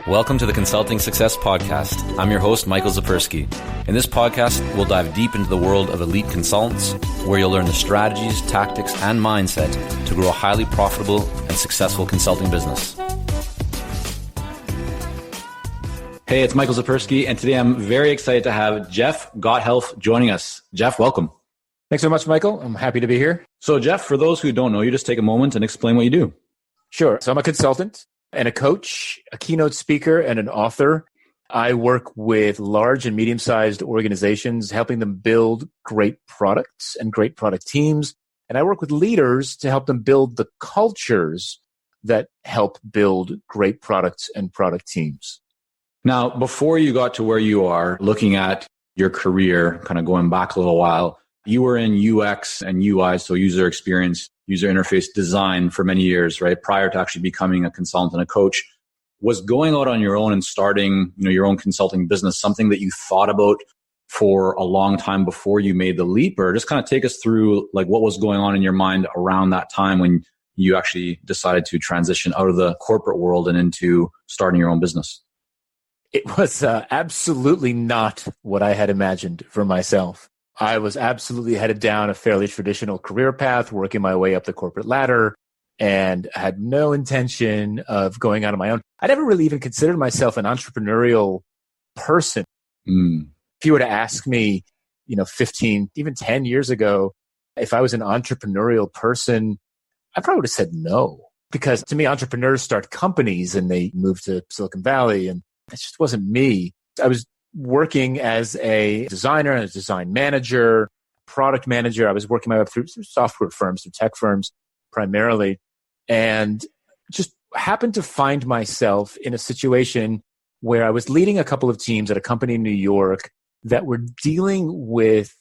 Welcome to the Consulting Success Podcast. I'm your host, Michael Zapersky. In this podcast, we'll dive deep into the world of elite consultants, where you'll learn the strategies, tactics, and mindset to grow a highly profitable and successful consulting business. Hey, it's Michael Zapersky, and today I'm very excited to have Jeff Gothelf joining us. Jeff, welcome. Thanks so much, Michael. I'm happy to be here. So, Jeff, for those who don't know you, just take a moment and explain what you do. Sure. So I'm a consultant and a coach, a keynote speaker, and an author. I work with large and medium-sized organizations, helping them build great products and great product teams. And I work with leaders to help them build the cultures that help build great products and product teams. Now, before you got to where you are, looking at your career, kind of going back a little while, you were in UX and UI, so user experience, user interface design for many years, right? Prior to actually becoming a consultant and a coach. Was going out on your own and starting, your own consulting business something that you thought about for a long time before you made the leap? Or just kind of take us through like what was going on in your mind around that time when you actually decided to transition out of the corporate world and into starting your own business? It was absolutely not what I had imagined for myself. I was absolutely headed down a fairly traditional career path, working my way up the corporate ladder, and had no intention of going out on my own. I never really even considered myself an entrepreneurial person. If you were to ask me, 15, even 10 years ago, if I was an entrepreneurial person, I probably would have said no. Because to me, entrepreneurs start companies and they move to Silicon Valley, and it just wasn't me. I was working as a designer, as a design manager, product manager. I was working my way up through software firms, through tech firms primarily, and just happened to find myself in a situation where I was leading a couple of teams at a company in New York that were dealing with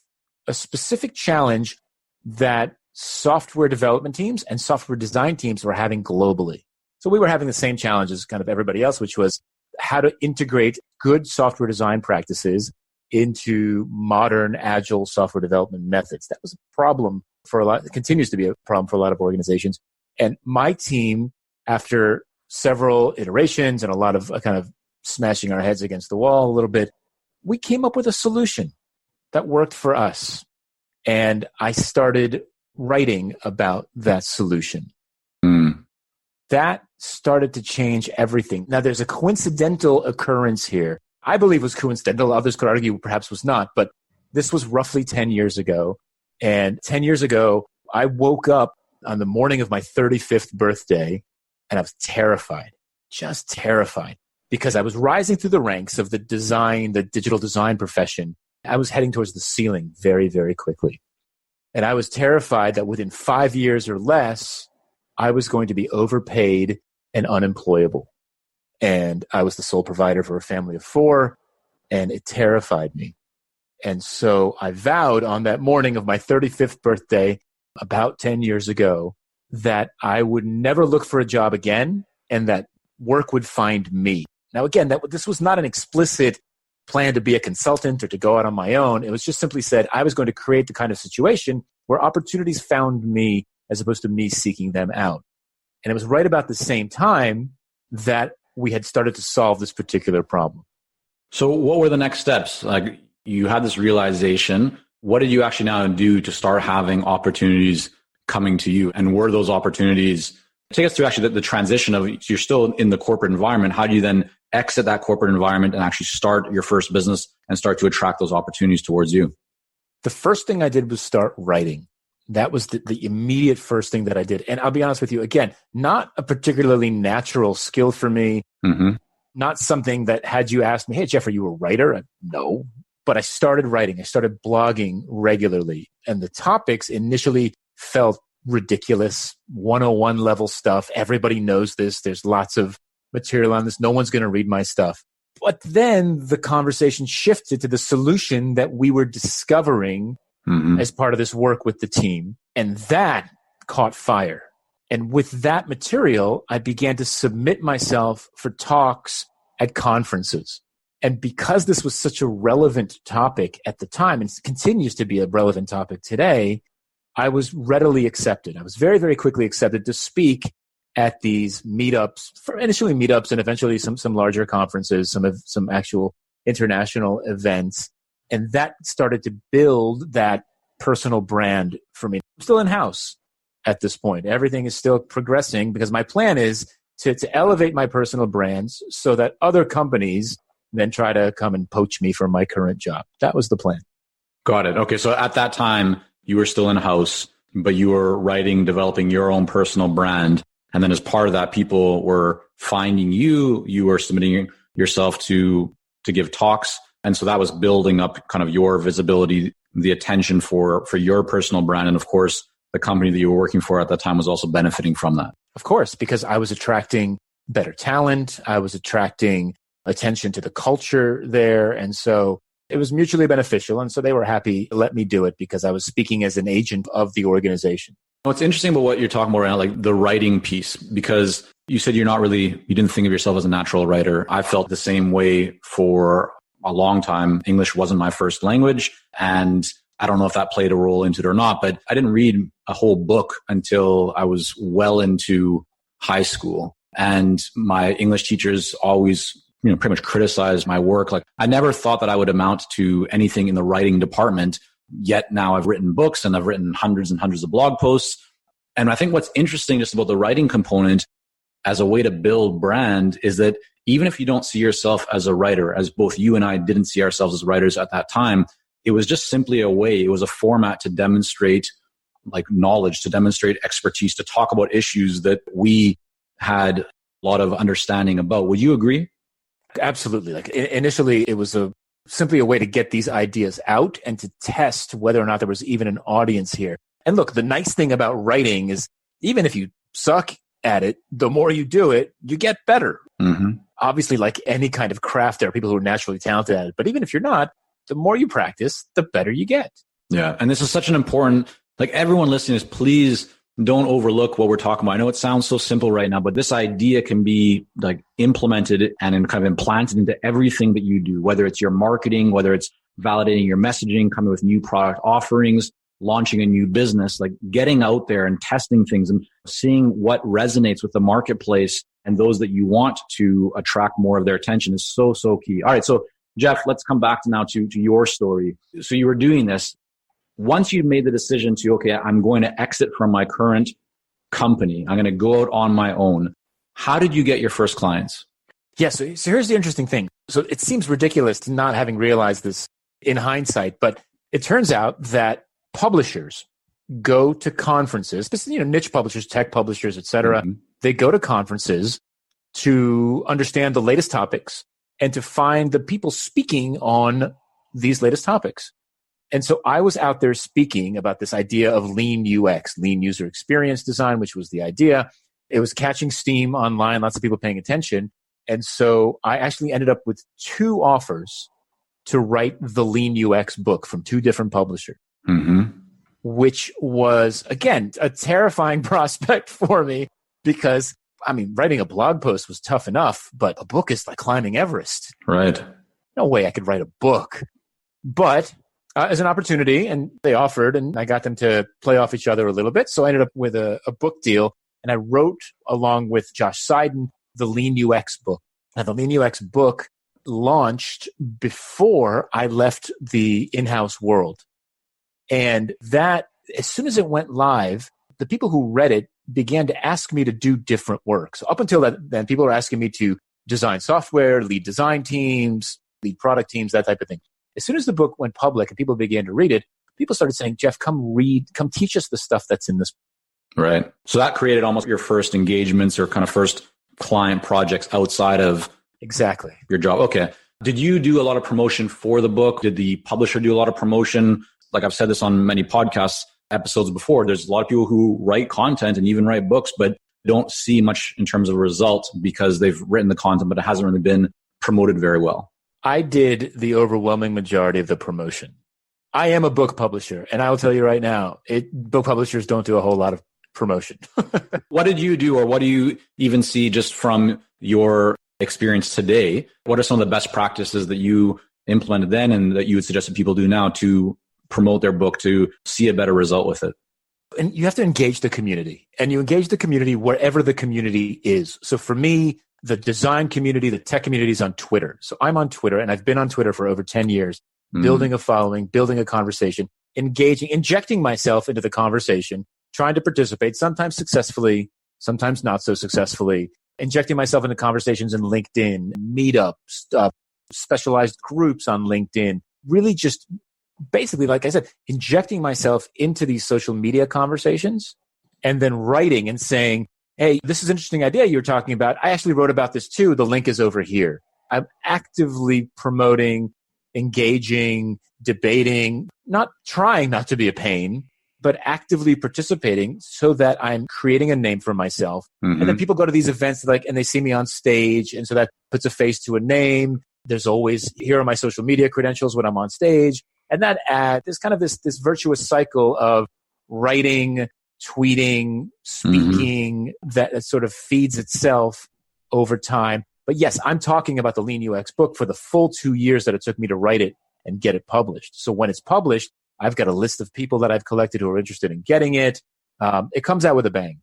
a specific challenge that software development teams and software design teams were having globally. So we were having the same challenge as kind of everybody else, which was how to integrate good software design practices into modern agile software development methods. That was a problem for a lot, it continues to be a problem for a lot of organizations. And my team, after several iterations and a lot of kind of smashing our heads against the wall a little bit, we came up with a solution that worked for us. And I started writing about that solution. That started to change everything. Now, there's a coincidental occurrence here. I believe was coincidental. Others could argue perhaps was not, but this was roughly 10 years ago. And 10 years ago, I woke up on the morning of my 35th birthday, and I was terrified, just terrified, because I was rising through the ranks of the digital design profession. I was heading towards the ceiling very, very quickly. And I was terrified that within 5 years or less, I was going to be overpaid and unemployable. And I was the sole provider for a family of 4, and it terrified me. And so I vowed on that morning of my 35th birthday, about 10 years ago, that I would never look for a job again and that work would find me. Now, again, this was not an explicit plan to be a consultant or to go out on my own. It was just simply said I was going to create the kind of situation where opportunities found me as opposed to me seeking them out. And it was right about the same time that we had started to solve this particular problem. So what were the next steps? Like you had this realization. What did you actually now do to start having opportunities coming to you? And were those opportunities, take us through actually the transition of, you're still in the corporate environment. How do you then exit that corporate environment and actually start your first business and start to attract those opportunities towards you? The first thing I did was start writing. That was the immediate first thing that I did. And I'll be honest with you, again, not a particularly natural skill for me. Not something that had you asked me, hey, Jeff, are you a writer? No. But I started writing. I started blogging regularly. And the topics initially felt ridiculous, 101 level stuff. Everybody knows this. There's lots of material on this. No one's going to read my stuff. But then the conversation shifted to the solution that we were discovering as part of this work with the team. And that caught fire. And with that material, I began to submit myself for talks at conferences. And because this was such a relevant topic at the time, and it continues to be a relevant topic today, I was readily accepted. I was very, very quickly accepted to speak at these meetups, initially meetups and eventually some larger conferences, some actual international events. And that started to build that personal brand for me. I'm still in-house at this point. Everything is still progressing because my plan is to elevate my personal brands so that other companies then try to come and poach me from my current job. That was the plan. Got it. Okay. So at that time, you were still in-house, but you were writing, developing your own personal brand. And then as part of that, people were finding you. You were submitting yourself to give talks. And so that was building up kind of your visibility, the attention for your personal brand. And of course, the company that you were working for at that time was also benefiting from that. Of course, because I was attracting better talent. I was attracting attention to the culture there. And so it was mutually beneficial. And so they were happy to let me do it because I was speaking as an agent of the organization. What's interesting about what you're talking about right now, like the writing piece, because you said you didn't think of yourself as a natural writer. I felt the same way for a long time. English wasn't my first language. And I don't know if that played a role into it or not, but I didn't read a whole book until I was well into high school. And my English teachers always, pretty much criticized my work. Like I never thought that I would amount to anything in the writing department. Yet now I've written books and I've written hundreds and hundreds of blog posts. And I think what's interesting just about the writing component as a way to build brand is that even if you don't see yourself as a writer, as both you and I didn't see ourselves as writers at that time, it was just simply a way, it was a format to demonstrate like knowledge, to demonstrate expertise, to talk about issues that we had a lot of understanding about. Would you agree? Absolutely. Like initially it was simply a way to get these ideas out and to test whether or not there was even an audience here. And look, the nice thing about writing is even if you suck at it, the more you do it, you get better. Mm-hmm. Obviously, like any kind of craft, there are people who are naturally talented at it. But even if you're not, the more you practice, the better you get. Yeah. And this is such an important, like everyone listening is, please don't overlook what we're talking about. I know it sounds so simple right now, but this idea can be like implemented and kind of implanted into everything that you do, whether it's your marketing, whether it's validating your messaging, coming with new product offerings, launching a new business, like getting out there and testing things and seeing what resonates with the marketplace and those that you want to attract more of their attention is so, so key. All right. So Jeff, let's come back to your story. So you were doing this. Once you made the decision to, okay, I'm going to exit from my current company, I'm going to go out on my own. How did you get your first clients? Yeah, so here's the interesting thing. So it seems ridiculous to not having realized this in hindsight, but it turns out that publishers go to conferences, niche publishers, tech publishers, et cetera. Mm-hmm. They go to conferences to understand the latest topics and to find the people speaking on these latest topics. And so I was out there speaking about this idea of lean UX, lean user experience design, which was the idea. It was catching steam online, lots of people paying attention. And so I actually ended up with 2 offers to write the lean UX book from 2 different publishers, mm-hmm. which was, again, a terrifying prospect for me because, writing a blog post was tough enough, but a book is like climbing Everest. Right. No way I could write a book. But as an opportunity, and they offered, and I got them to play off each other a little bit. So I ended up with a book deal, and I wrote, along with Josh Seiden, the Lean UX book. And the Lean UX book launched before I left the in-house world. And that, as soon as it went live, the people who read it began to ask me to do different work. So up until then, people were asking me to design software, lead design teams, lead product teams, that type of thing. As soon as the book went public and people began to read it, people started saying, Jeff, come teach us the stuff that's in this. Right. So that created almost your first engagements or kind of first client projects outside of exactly your job. Okay. Did you do a lot of promotion for the book? Did the publisher do a lot of promotion? Like I've said this on many podcast episodes before, there's a lot of people who write content and even write books, but don't see much in terms of results because they've written the content, but it hasn't really been promoted very well. I did the overwhelming majority of the promotion. I am a book publisher, and I will tell you right now, book publishers don't do a whole lot of promotion. What did you do, or what do you even see just from your experience today? What are some of the best practices that you implemented then and that you would suggest that people do now to promote their book, to see a better result with it? And you have to engage the community, and you engage the community wherever the community is. So for me, the design community, the tech community is on Twitter. So I'm on Twitter, and I've been on Twitter for over 10 years, building a following, building a conversation, engaging, injecting myself into the conversation, trying to participate, sometimes successfully, sometimes not so successfully, injecting myself into conversations in LinkedIn, meetups, specialized groups on LinkedIn, really just basically, like I said, injecting myself into these social media conversations and then writing and saying, hey, this is an interesting idea you're talking about. I actually wrote about this too. The link is over here. I'm actively promoting, engaging, debating, not trying not to be a pain, but actively participating so that I'm creating a name for myself. And then people go to these events and they see me on stage. And so that puts a face to a name. There's always, here are my social media credentials when I'm on stage. And that there's kind of this virtuous cycle of writing, tweeting, speaking that sort of feeds itself over time. But yes, I'm talking about the Lean UX book for the full 2 years that it took me to write it and get it published. So when it's published, I've got a list of people that I've collected who are interested in getting it. It comes out with a bang.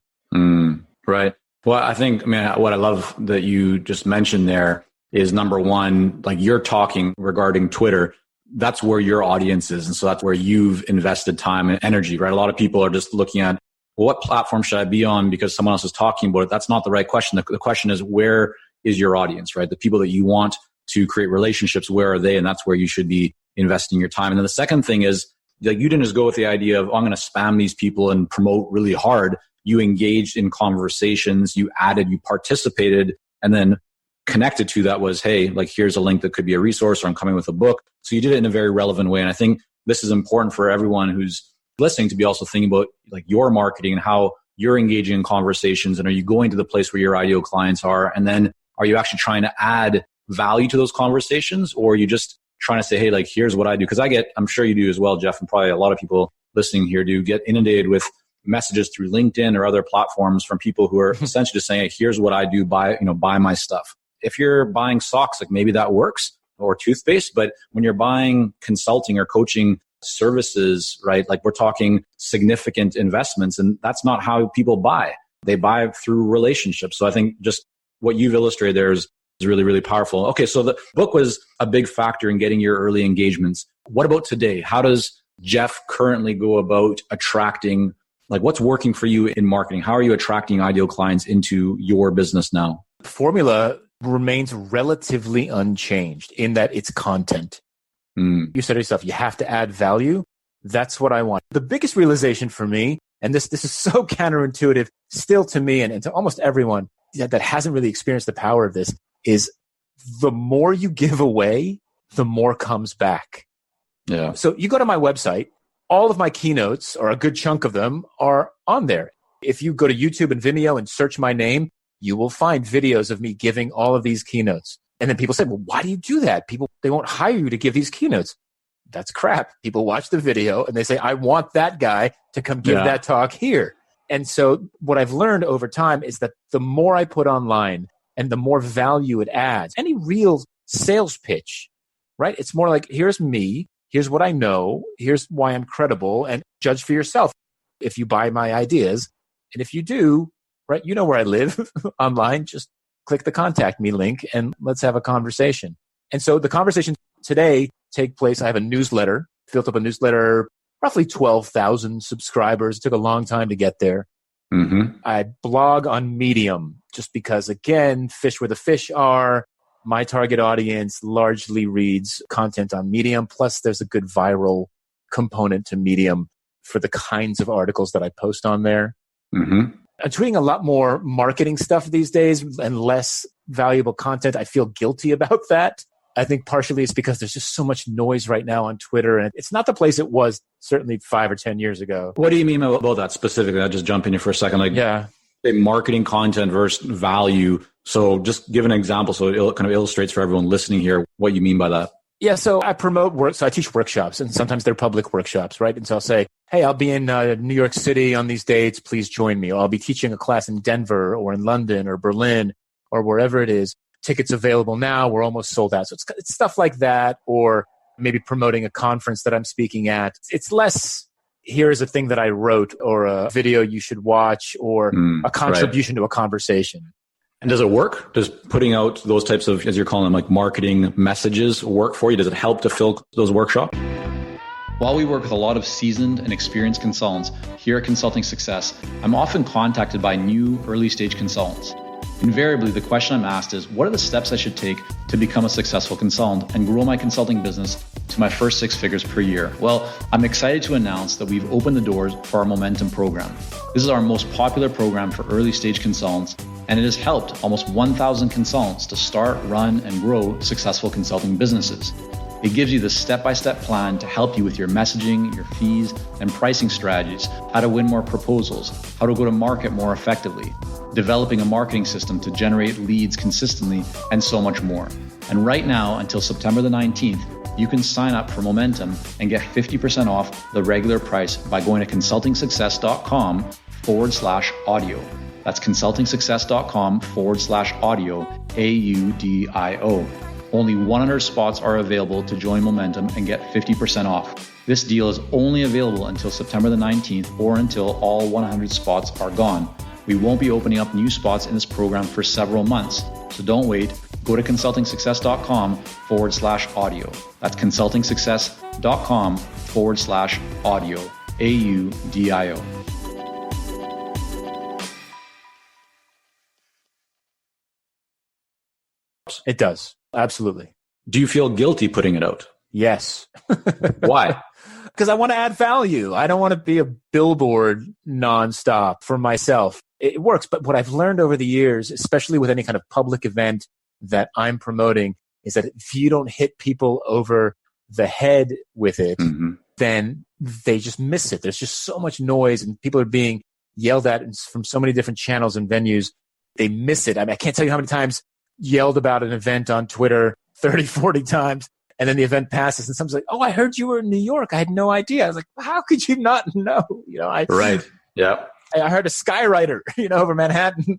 Right. Well, what I love that you just mentioned there is, number one, like you're talking regarding Twitter. That's where your audience is. And so that's where you've invested time and energy, right? A lot of people are just looking at, well, what platform should I be on because someone else is talking about it? That's not the right question. The question is, where is your audience, right? The people that you want to create relationships, where are they? And that's where you should be investing your time. And then the second thing is, like, you didn't just go with the idea of, oh, I'm going to spam these people and promote really hard. You engaged in conversations, you added, you participated, and then connected to that was, hey, like, here's a link that could be a resource, or I'm coming with a book. So you did it in a very relevant way. And I think this is important for everyone who's listening to be also thinking about like your marketing and how you're engaging in conversations. And are you going to the place where your ideal clients are? And then are you actually trying to add value to those conversations? Or are you just trying to say, hey, like, here's what I do? Because I'm sure you do as well, Jeff, and probably a lot of people listening here do get inundated with messages through LinkedIn or other platforms from people who are essentially just saying, hey, here's what I do, buy my stuff. If you're buying socks, like maybe that works, or toothpaste. But when you're buying consulting or coaching services, right? Like, we're talking significant investments, and that's not how people buy. They buy through relationships. So I think just what you've illustrated there is really, really powerful. Okay. So the book was a big factor in getting your early engagements. What about today? How does Jeff currently go about attracting, like, what's working for you in marketing? How are you attracting ideal clients into your business now? Formula remains relatively unchanged in that it's content. You said to yourself, you have to add value. That's what I want. The biggest realization for me, and this is so counterintuitive still to me and to almost everyone that hasn't really experienced the power of this, is the more you give away, the more comes back. Yeah. So you go to my website, all of my keynotes, or a good chunk of them, are on there. If you go to YouTube and Vimeo and search my name, you will find videos of me giving all of these keynotes. And then people say, well, why do you do that? They won't hire you to give these keynotes. That's crap. People watch the video and they say, I want that guy to come give that talk here. And so what I've learned over time is that the more I put online and the more value it adds, any real sales pitch, right? It's more like, here's me, here's what I know, here's why I'm credible, and judge for yourself if you buy my ideas. And if you do, right, you know where I live online, just click the contact me link and let's have a conversation. And so the conversations today take place. I have a newsletter, built up a newsletter, roughly 12,000 subscribers. It took a long time to get there. I blog on Medium just because, again, fish where the fish are. My target audience largely reads content on Medium. Plus, there's a good viral component to Medium for the kinds of articles that I post on there. I'm tweeting a lot more marketing stuff these days and less valuable content. I feel guilty about that. I think partially it's because there's just so much noise right now on Twitter, and it's not the place it was certainly 5 or 10 years ago. What do you mean about that specifically? I'll just jump in here for a second. Like, say marketing content versus value. So just give an example so it kind of illustrates for everyone listening here what you mean by that. Yeah, so I promote work. So I teach workshops, and sometimes they're public workshops, right? And so I'll say, hey, I'll be in New York City on these dates. Please join me. Or I'll be teaching a class in Denver or in London or Berlin or wherever it is. Tickets available now. We're almost sold out. So it's stuff like that, or maybe promoting a conference that I'm speaking at. It's less here is a thing that I wrote or a video you should watch or a contribution to a conversation. And does it work? Does putting out those types of, as you're calling them, like marketing messages work for you? Does it help to fill those workshops? While we work with a lot of seasoned and experienced consultants here at Consulting Success, I'm often contacted by new early stage consultants. Invariably, the question I'm asked is, what are the steps I should take to become a successful consultant and grow my consulting business to my first 6 figures per year? Well, I'm excited to announce that we've opened the doors for our Momentum program. This is our most popular program for early stage consultants, and it has helped almost 1,000 consultants to start, run, and grow successful consulting businesses. It gives you the step-by-step plan to help you with your messaging, your fees, and pricing strategies, how to win more proposals, how to go to market more effectively, developing a marketing system to generate leads consistently, and so much more. And right now, until September the 19th, you can sign up for Momentum and get 50% off the regular price by going to consultingsuccess.com/audio. That's consultingsuccess.com/audio, AUDIO. Only 100 spots are available to join Momentum and get 50% off. This deal is only available until September the 19th or until all 100 spots are gone. We won't be opening up new spots in this program for several months, so don't wait. Go to consultingsuccess.com/audio. That's consultingsuccess.com/audio, AUDIO. It does. Absolutely. Do you feel guilty putting it out? Yes. Why? Because I want to add value. I don't want to be a billboard nonstop for myself. It works. But what I've learned over the years, especially with any kind of public event that I'm promoting, is that if you don't hit people over the head with it, then they just miss it. There's just so much noise and people are being yelled at from so many different channels and venues. They miss it. I mean, I can't tell you how many times yelled about an event on Twitter 30, 40 times. And then the event passes and someone's like, oh, I heard you were in New York. I had no idea. I was like, how could you not know? Right. Yeah. I heard a skywriter, over Manhattan.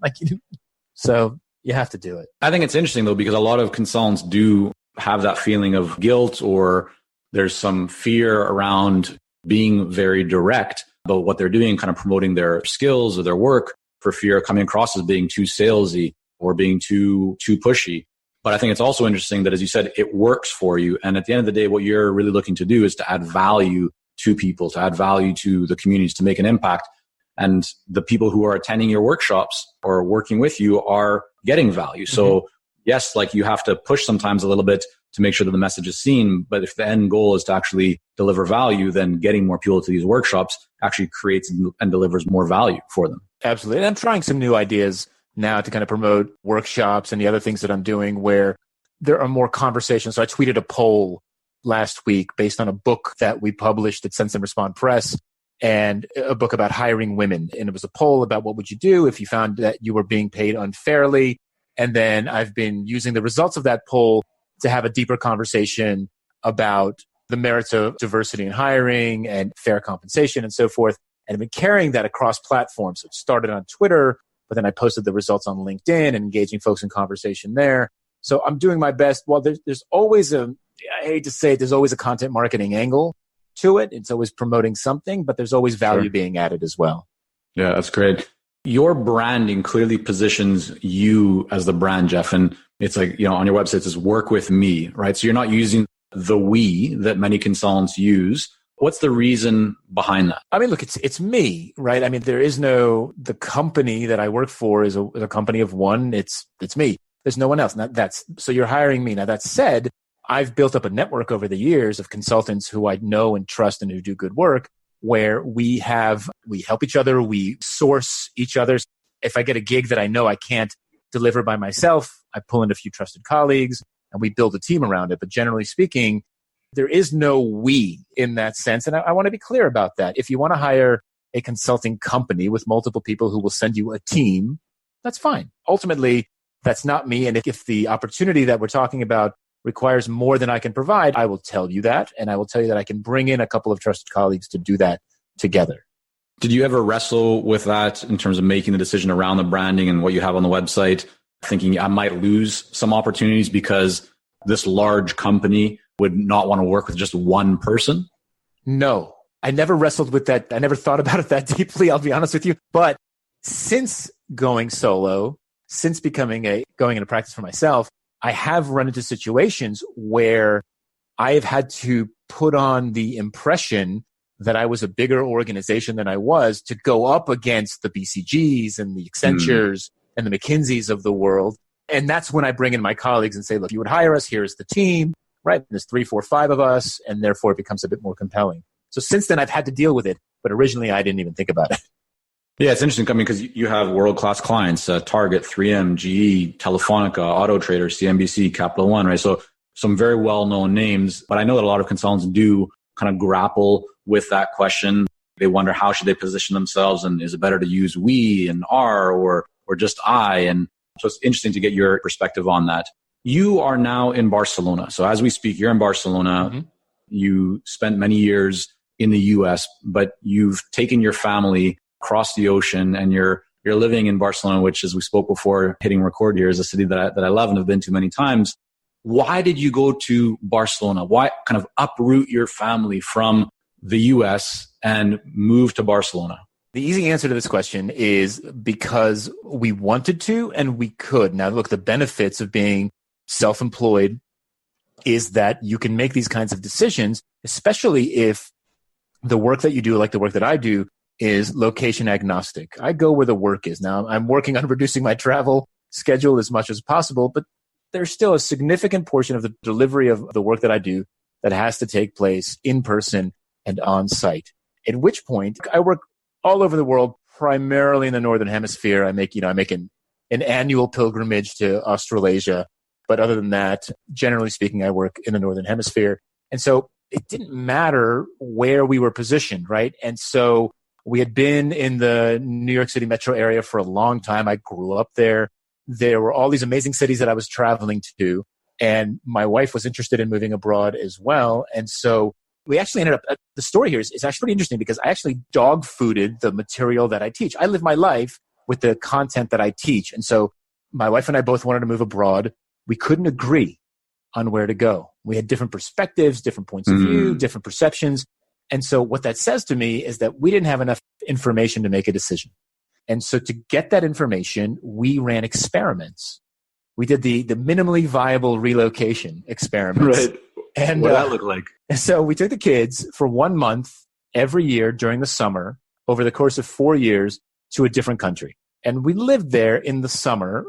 So you have to do it. I think it's interesting though, because a lot of consultants do have that feeling of guilt, or there's some fear around being very direct about what they're doing, kind of promoting their skills or their work, for fear of coming across as being too salesy or being too pushy. But I think it's also interesting that, as you said, it works for you. And at the end of the day, what you're really looking to do is to add value to people, to add value to the communities, to make an impact. And the people who are attending your workshops or working with you are getting value. So yes, you have to push sometimes a little bit to make sure that the message is seen. But if the end goal is to actually deliver value, then getting more people to these workshops actually creates and delivers more value for them. Absolutely. And I'm trying some new ideas now to kind of promote workshops and the other things that I'm doing where there are more conversations. So I tweeted a poll last week based on a book that we published at Sense and Respond Press, and a book about hiring women. And it was a poll about what would you do if you found that you were being paid unfairly. And then I've been using the results of that poll to have a deeper conversation about the merits of diversity in hiring and fair compensation and so forth. And I've been carrying that across platforms. So it started on Twitter, but then I posted the results on LinkedIn and engaging folks in conversation there. So I'm doing my best. Well, there's always I hate to say it, there's always a content marketing angle to it. It's always promoting something, but there's always value being added as well. Yeah, that's great. Your branding clearly positions you as the brand, Jeff. And it's on your website, it says work with me, right? So you're not using the we that many consultants use. What's the reason behind that? I mean, look, it's me, right? I mean, there is the company that I work for is a company of one. It's me. There's no one else. So you're hiring me. Now, that said, I've built up a network over the years of consultants who I know and trust and who do good work, where we help each other. We source each other's. If I get a gig that I know I can't deliver by myself, I pull in a few trusted colleagues and we build a team around it. But generally speaking, there is no we in that sense. And I want to be clear about that. If you want to hire a consulting company with multiple people who will send you a team, that's fine. Ultimately, that's not me. And if the opportunity that we're talking about requires more than I can provide, I will tell you that. And I will tell you that I can bring in a couple of trusted colleagues to do that together. Did you ever wrestle with that in terms of making the decision around the branding and what you have on the website, thinking I might lose some opportunities because this large company would not want to work with just one person? No, I never wrestled with that. I never thought about it that deeply, I'll be honest with you. But since going solo, since going into practice for myself, I have run into situations where I have had to put on the impression that I was a bigger organization than I was to go up against the BCGs and the Accentures and the McKinseys of the world. And that's when I bring in my colleagues and say, look, you would hire us. Here's the team, right? There's 3, 4, 5 of us. And therefore it becomes a bit more compelling. So since then I've had to deal with it, but originally I didn't even think about it. Yeah, it's interesting coming because you have world-class clients, Target, 3M, GE, Telefonica, Auto Trader, CNBC, Capital One, right? So some very well-known names, but I know that a lot of consultants do kind of grapple with that question. They wonder how should they position themselves, and is it better to use we and our or just I? And so it's interesting to get your perspective on that. You are now in Barcelona. So as we speak, you're in Barcelona. Mm-hmm. You spent many years in the US, but you've taken your family across the ocean and you're living in Barcelona, which, as we spoke before hitting record here, is a city that I love and have been to many times. Why did you go to Barcelona? Why kind of uproot your family from the US and move to Barcelona? The easy answer to this question is because we wanted to and we could. Now, look, the benefits of being self-employed is that you can make these kinds of decisions, especially if the work that you do, like the work that I do, is location agnostic. I go where the work is. Now, I'm working on reducing my travel schedule as much as possible, but there's still a significant portion of the delivery of the work that I do that has to take place in person and on site. At which point, I work all over the world, primarily in the Northern Hemisphere. I make an annual pilgrimage to Australasia. But other than that, generally speaking, I work in the Northern Hemisphere. And so it didn't matter where we were positioned, right? And so we had been in the New York City metro area for a long time. I grew up there. There were all these amazing cities that I was traveling to. And my wife was interested in moving abroad as well. And so we actually ended up, the story here is actually pretty interesting because I actually dog fooded the material that I teach. I live my life with the content that I teach. And so my wife and I both wanted to move abroad. We couldn't agree on where to go. We had different perspectives, different points of view, different perceptions. And so what that says to me is that we didn't have enough information to make a decision. And so to get that information, we ran experiments. We did the minimally viable relocation experiments. Right. And what did that look like? So we took the kids for 1 month every year during the summer over the course of 4 years to a different country. And we lived there in the summer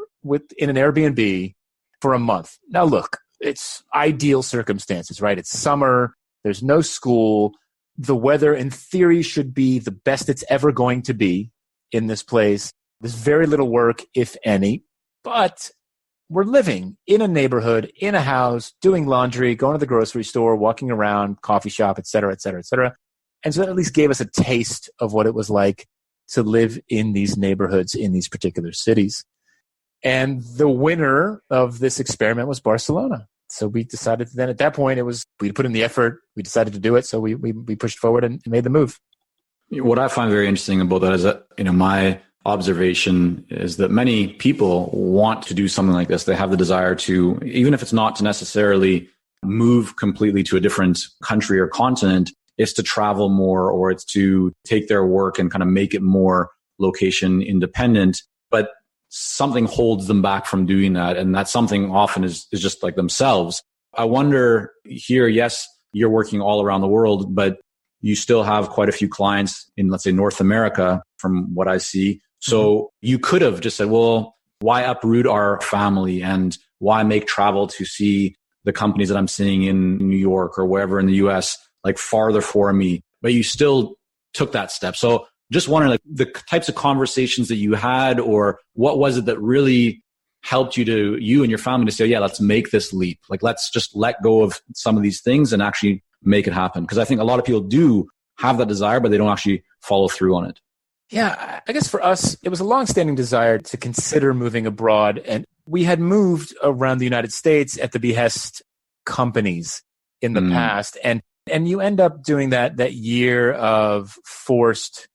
in an Airbnb for a month. Now look, it's ideal circumstances, right? It's summer. There's no school. The weather in theory should be the best it's ever going to be in this place. There's very little work, if any, but we're living in a neighborhood, in a house, doing laundry, going to the grocery store, walking around, coffee shop, et cetera, et cetera, et cetera. And so that at least gave us a taste of what it was like to live in these neighborhoods, in these particular cities. And the winner of this experiment was Barcelona. So we decided then at that point, we put in the effort, we decided to do it. So we pushed forward and made the move. What I find very interesting about that is that, my observation is that many people want to do something like this. They have the desire to, even if it's not to necessarily move completely to a different country or continent, it's to travel more or it's to take their work and kind of make it more location independent. But something holds them back from doing that. And that something often is just like themselves. I wonder here, yes, you're working all around the world, but you still have quite a few clients in, let's say, North America, from what I see. So you could have just said, well, why uproot our family and why make travel to see the companies that I'm seeing in New York or wherever in the US, like farther for me, but you still took that step. So just wondering, like, the types of conversations that you had, or what was it that really helped you and your family to say, yeah, let's make this leap. Like, let's just let go of some of these things and actually make it happen. Because I think a lot of people do have that desire, but they don't actually follow through on it. Yeah, I guess for us, it was a longstanding desire to consider moving abroad. And we had moved around the United States at the behest companies in the past. And you end up doing that year of forced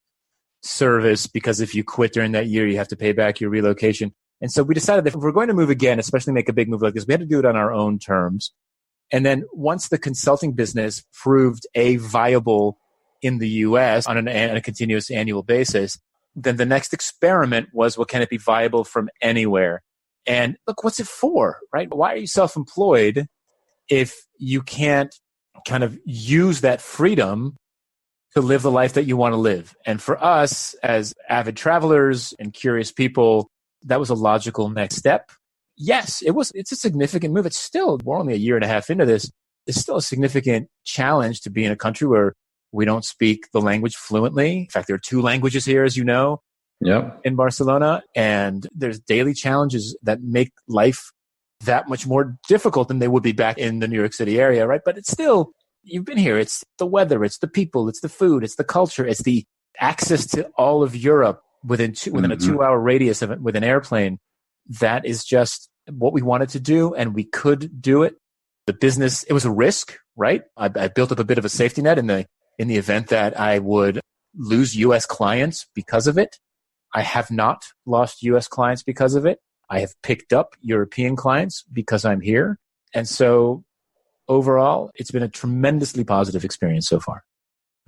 service, because if you quit during that year, you have to pay back your relocation. And so we decided that if we're going to move again, especially make a big move like this, we had to do it on our own terms. And then once the consulting business proved viable in the US on a continuous annual basis. Then the next experiment was, well, can it be viable from anywhere? And look, what's it for, right? Why are you self-employed if you can't kind of use that freedom to live the life that you want to live? And for us as avid travelers and curious people, that was a logical next step. Yes, it's a significant move. It's still, we're only a year and a half into this. It's still a significant challenge to be in a country where we don't speak the language fluently. In fact, there are 2 languages here, as you know, in Barcelona. And there's daily challenges that make life that much more difficult than they would be back in the New York City area, right? But it's still, you've been here. It's the weather, it's the people, it's the food, it's the culture, it's the access to all of Europe within a 2-hour radius with an airplane. That is just what we wanted to do, and we could do it. The business, it was a risk, right? I built up a bit of a safety net in the event that I would lose U.S. clients because of it. I have not lost U.S. clients because of it. I have picked up European clients because I'm here. And so overall, it's been a tremendously positive experience so far.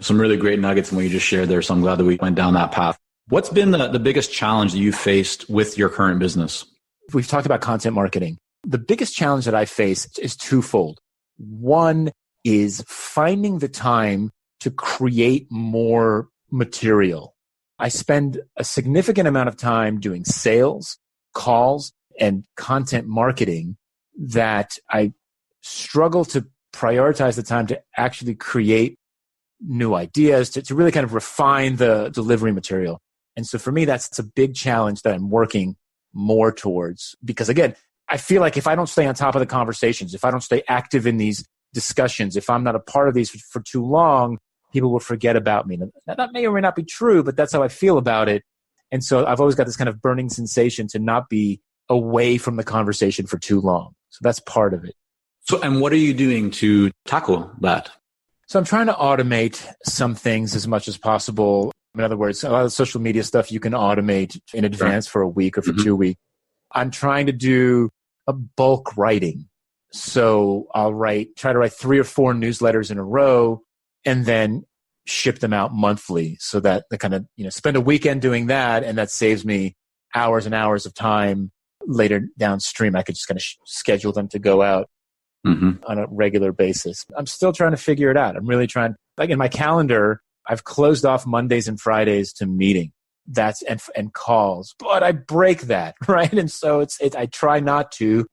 Some really great nuggets in what you just shared there. So I'm glad that we went down that path. What's been the biggest challenge that you've faced with your current business? We've talked about content marketing. The biggest challenge that I face is twofold. One is finding the time to create more material. I spend a significant amount of time doing sales, calls, and content marketing that I struggle to prioritize the time to actually create new ideas, to really kind of refine the delivery material. And so for me, that's a big challenge that I'm working more towards. Because again, I feel like if I don't stay on top of the conversations, if I don't stay active in these discussions, if I'm not a part of these for too long, people will forget about me. Now, that may or may not be true, but that's how I feel about it. And so I've always got this kind of burning sensation to not be away from the conversation for too long. So that's part of it. So, and what are you doing to tackle that? So I'm trying to automate some things as much as possible. In other words, a lot of social media stuff you can automate in advance for a week or for 2 weeks. I'm trying to do a bulk writing. So I'll try to write 3 or 4 newsletters in a row and then ship them out monthly so that they kind of, spend a weekend doing that. And that saves me hours and hours of time later downstream. I could just kind of schedule them to go out on a regular basis. I'm still trying to figure it out. I'm really trying, like in my calendar, I've closed off Mondays and Fridays to meeting. That's and calls, but I break that, right? And so I try not to.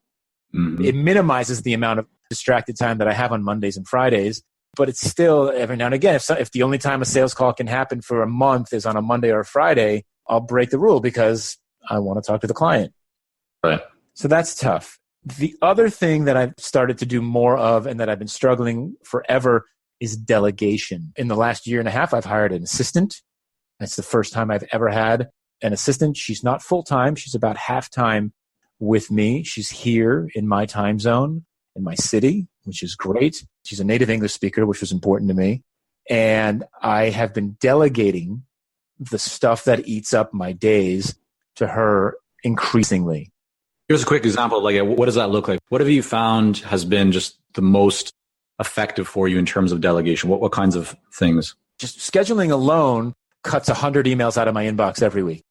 It minimizes the amount of distracted time that I have on Mondays and Fridays, but it's still every now and again. If the only time a sales call can happen for a month is on a Monday or a Friday, I'll break the rule because I want to talk to the client. Right. So that's tough. The other thing that I've started to do more of and that I've been struggling forever is delegation. In the last year and a half, I've hired an assistant. That's the first time I've ever had an assistant. She's not full-time. She's about half-time with me. She's here in my time zone, in my city, which is great. She's a native English speaker, which was important to me. And I have been delegating the stuff that eats up my days to her increasingly. Here's a quick example. What does that look like? What have you found has been just the most effective for you in terms of delegation? What kinds of things? Just scheduling alone cuts 100 emails out of my inbox every week.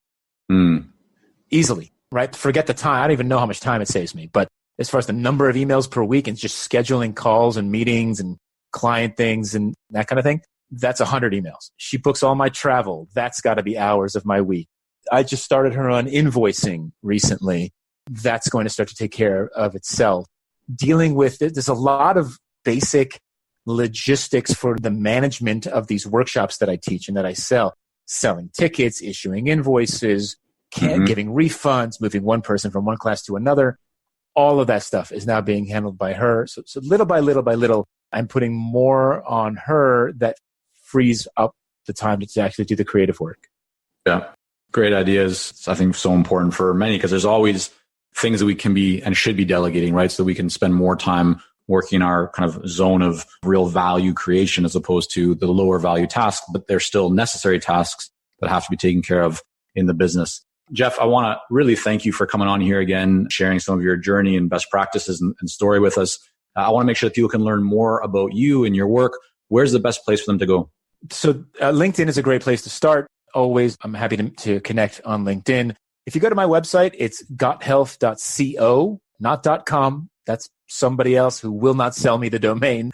Easily, right? Forget the time. I don't even know how much time it saves me. But as far as the number of emails per week and just scheduling calls and meetings and client things and that kind of thing, that's 100 emails. She books all my travel. That's got to be hours of my week. I just started her on invoicing recently. That's going to start to take care of itself. Dealing with it, there's a lot of basic logistics for the management of these workshops that I teach and that I sell. Selling tickets, issuing invoices, giving refunds, moving one person from one class to another. All of that stuff is now being handled by her. So little by little, I'm putting more on her that frees up the time to actually do the creative work. Yeah. Great ideas. I think so important for many because there's always things that we can be and should be delegating, right? So we can spend more time working our kind of zone of real value creation as opposed to the lower value tasks, but they're still necessary tasks that have to be taken care of in the business. Jeff, I want to really thank you for coming on here again, sharing some of your journey and best practices and story with us. I want to make sure that people can learn more about you and your work. Where's the best place for them to go? So LinkedIn is a great place to start. Always, I'm happy to connect on LinkedIn. If you go to my website, it's gothelf.co, not .com. That's somebody else who will not sell me the domain.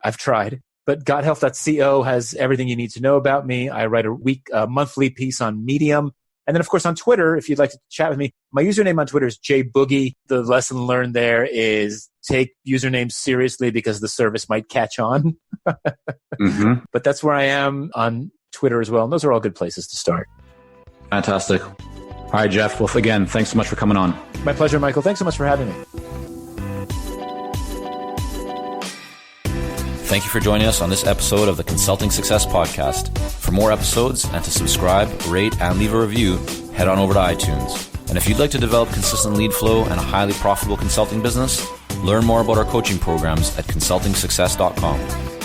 I've tried. But gothelf.co has everything you need to know about me. I write a monthly piece on Medium. And then, of course, on Twitter, if you'd like to chat with me, my username on Twitter is jboogie. The lesson learned there is take usernames seriously because the service might catch on. Mm-hmm. But that's where I am on Twitter as well. And those are all good places to start. Fantastic. All right, Jeff. Well, again, thanks so much for coming on. My pleasure, Michael. Thanks so much for having me. Thank you for joining us on this episode of the Consulting Success Podcast. For more episodes and to subscribe, rate, and leave a review, head on over to iTunes. And if you'd like to develop consistent lead flow and a highly profitable consulting business, learn more about our coaching programs at consultingsuccess.com.